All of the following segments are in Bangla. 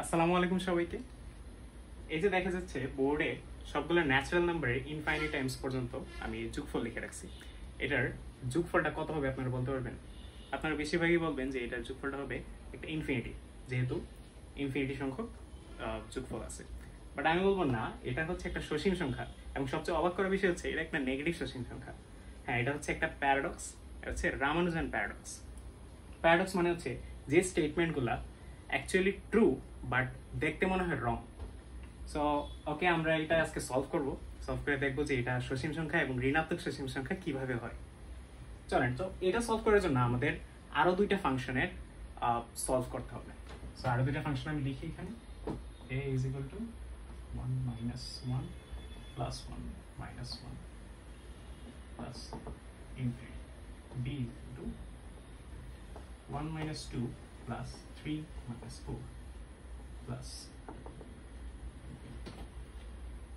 আসসালামু আলাইকুম সবাইকে। এই যে দেখা যাচ্ছে বোর্ডে সবগুলো ন্যাচারাল নাম্বারের ইনফাইনাইট টাইমস পর্যন্ত আমি যোগফল লিখে রাখছি। এটার যোগফলটা কত হবে আপনারা বলতে পারবেন? আপনারা বেশিরভাগই বলবেন যে এটার যোগফলটা হবে একটা ইনফিনিটি, যেহেতু ইনফিনিটি সংখ্যক যোগফল আছে। বাট আমি বলবো না, এটা হচ্ছে একটা সসীম সংখ্যা, এবং সবচেয়ে অবাক করার বিষয় হচ্ছে এটা একটা নেগেটিভ সসীম সংখ্যা। হ্যাঁ, এটা হচ্ছে একটা প্যারাডক্স, এটা হচ্ছে রামানুজান প্যারাডক্স। প্যারাডক্স মানে হচ্ছে যে স্টেটমেন্টগুলা অ্যাকচুয়ালি ট্রু বাট দেখতে মনে হয় রং। সো ওকে, আমরা এটা আজকে সলভ করব। সলভ করে দেখবো যে এটা সসীম সংখ্যা এবং ঋণাত্মক সসীম সংখ্যা কিভাবে হয়। চলেন, তো এটা সলভ করার জন্য আমাদের আরো দুইটা ফাংশনের সলভ করতে হবে। সো আরো দুইটা ফাংশন আমি লিখি এখানে। a is equal to 1 minus 1 plus 1 minus 1 plus infinity. b is equal to 1 minus 2 plus 3 minus 4 plus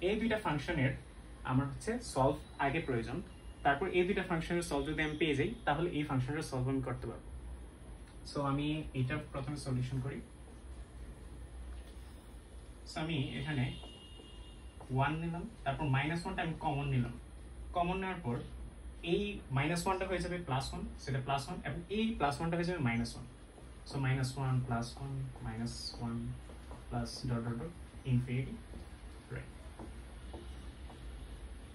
এই দুইটা ফাংশনের আমার হচ্ছে সলভ আগে প্রয়োজন। তারপর এই দুইটা ফাংশনের সলভ যদি আমি পেয়ে যাই, তাহলে এই ফাংশনের সলভ আমি করতে পারবো। সো আমি এটা প্রথমে সলিউশন করি। সো আমি এখানে 1 নিলাম, তারপর -1টা আমি কমন নিলাম। কমন নেওয়ার পর এই -1টা হয়ে যাবে +1, সেটা +1, এবং এই +1টা হয়ে যাবে -1। So -1 +1 -1 plus dot dot dot infinity, right.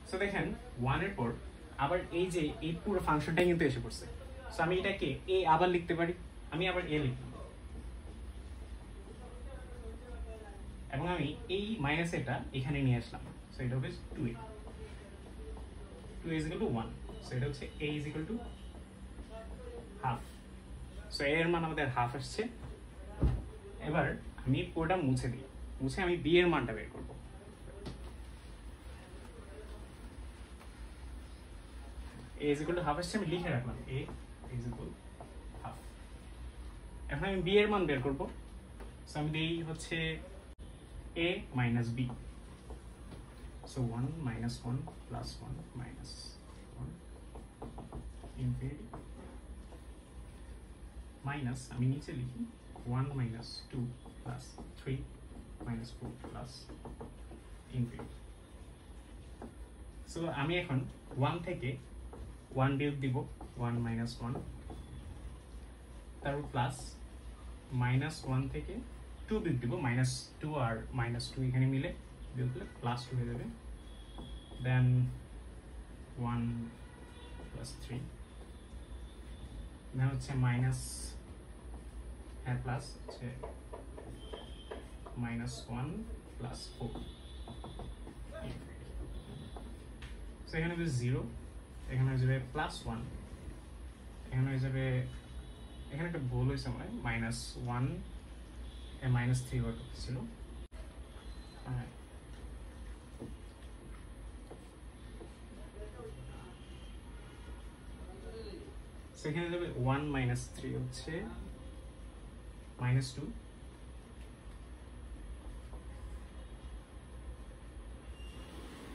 So দেখেন 1 এর পর আবার এই যে এই পুরো ফাংশনটাই কিন্তু এসে পড়ছে। সো আমি এটাকে a আবার লিখতে পারি, আমি আবার a লিখলাম, এবং আমি এই মাইনাস এটা এখানে নিয়ে আসলাম। সো এটা হবে 2a, 2a is equal to 1। So এটা হচ্ছে a is equal to half. So এর মান আমাদের হাফ আসছে। এবার আমি পুরোটা মুছে দিই, মুছে আমি b এর মানটা বের করব। a is equal to half আসছে, আমি লিখে রাখলাম a is equal হাফ। এখন আমি b এর মান বের করব। সো আমি দেই হচ্ছে a minus b. So 1 minus 1 plus 1 minus 1 infinity minus আমি নিচে লিখি 1 minus 2 plus 3 minus 4 plus infinity. So আমি এখন 1 থেকে 1 বিয়োগ দিব, 1 minus 1, তারপর প্লাস -1 থেকে 2 বিয়োগ দিব, -2 আর -2 এখানে মিলে বিয়োগ করলে +2 হয়ে যাবে। দেন 1 plus 3, দেন হচ্ছে মাইনাস, হ্যাঁ প্লাস হচ্ছে -1 plus 4। সো এখানে হবে 0, এখানে হয়ে যাবে +1, এখানে হয়ে যাবে, এখানে একটা ভুল হয়েছে আমার, -1 -3 ওয়াট ছিল। সেখানে যাবে 1 -3 হচ্ছে -2,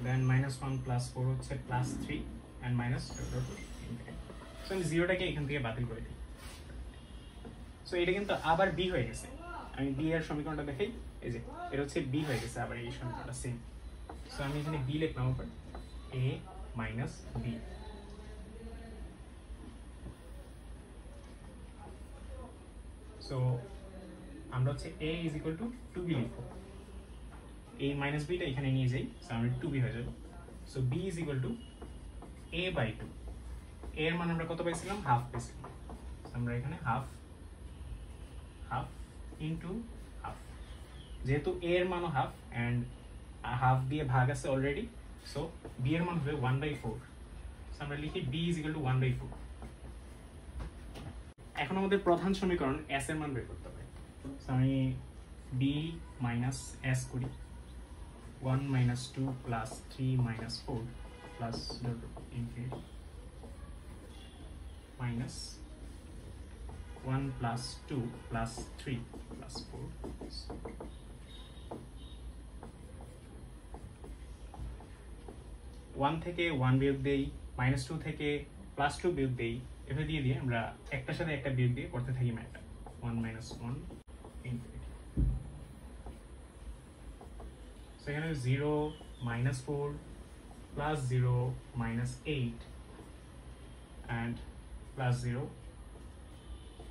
দেন -1 plus 4 হচ্ছে +3 and minus infinity. সো আমি 0টাকে এখান থেকে বাতিল করে দিই। সো এটা কিন্তু আবার b হয়ে গেছে। আমি b এর সমীকরণটা দেখাই, এই যে এটা হচ্ছে b হয়ে গেছে, আবার এই সমীকরণটা সেম। সো আমি এখানে b লিখলাম, উপর a minus b। সো আমরা হচ্ছে a is equal to 2b লিখব, a minus b টা এখানে নিয়ে যাই, সো আমরা 2b হয়ে যাবে। So b is equal to a by 2। a এর মান আমরা কত পাইছিলাম? হাফ পেয়েছিলাম। আমরা এখানে হাফ ইন্টু হাফ, যেহেতু a এর মানও হাফ অ্যান্ড হাফ দিয়ে ভাগ আছে অলরেডি, সো b এর মান হবে 1/4। সো আমরা লিখি b is equal to 1/4। এখন আমাদের প্রধান সমীকরণ s এর মান বের করতে হবে। সো আমি b minus s করি, 1 minus 2 plus 3 minus 4 plus infinity minus 1 plus 2 plus 3 plus 4 1 থেকে 1 বিয়োগ দেই, -2 থেকে +2 বিয়োগ দেই, এভাবে দিয়ে আমরা একটার সাথে একটা বিয়োগ দিয়ে করতে থাকি ম্যাথটা। 1 - 1 ইনফিনিটি। এখানে 0 -4 +0 -8 and +0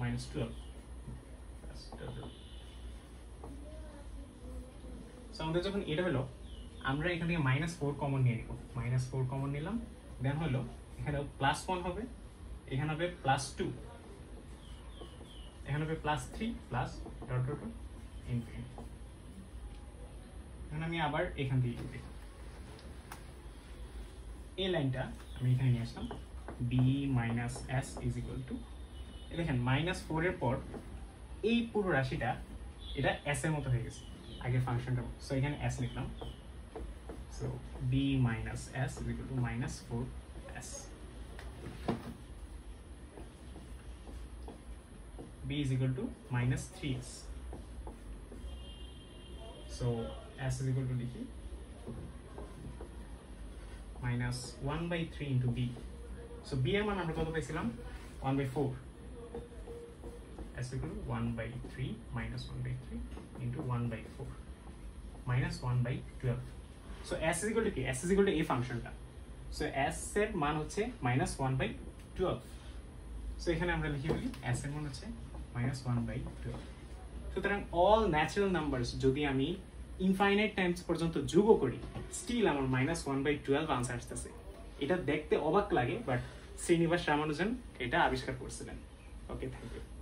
-12 সো আমাদের যখন এটা হলো আমরা এখান থেকে -4 কমন নিয়ে নিব -4 কমন নিলাম দেন হলো এখানে +1 হবে এখানে হবে +2 এখানে হবে +3 প্লাস ডট ডট ইনফিনিটি এখন আমি আবার এখান থেকে লিখি এই লাইনটা আমি এখানে নিয়ে আসলাম b - s দেখেন -4 এর পর এই পুরো রাশিটা এটা s এর মতো হয়ে গেছে আগের ফাংশনটা সো এখানে s লিখলাম so b - s -4s b -3s so s লিখি -1/3 into b so b এর মান আমরা কত পাইছিলাম 1/4 s = 1/3 -1/3 into 1/4 -1/12 so s কি s এই ফাংশনটা so s এর মান হচ্ছে -1/12 so এখানে আমরা লিখে ফেলি s এর মান হচ্ছে -1/12 সুতরাং অল ন্যাচারাল নাম্বারস যদি আমি ইনফাইনাইট টাইমস পর্যন্ত যোগ করি স্টিল আমার -1/12 আনসার আসতেছে এটা দেখতে অবাক লাগে বাট শ্রীনিবাস রামানুজন এটা আবিষ্কার করছিলেন ওকে থ্যাংক ইউ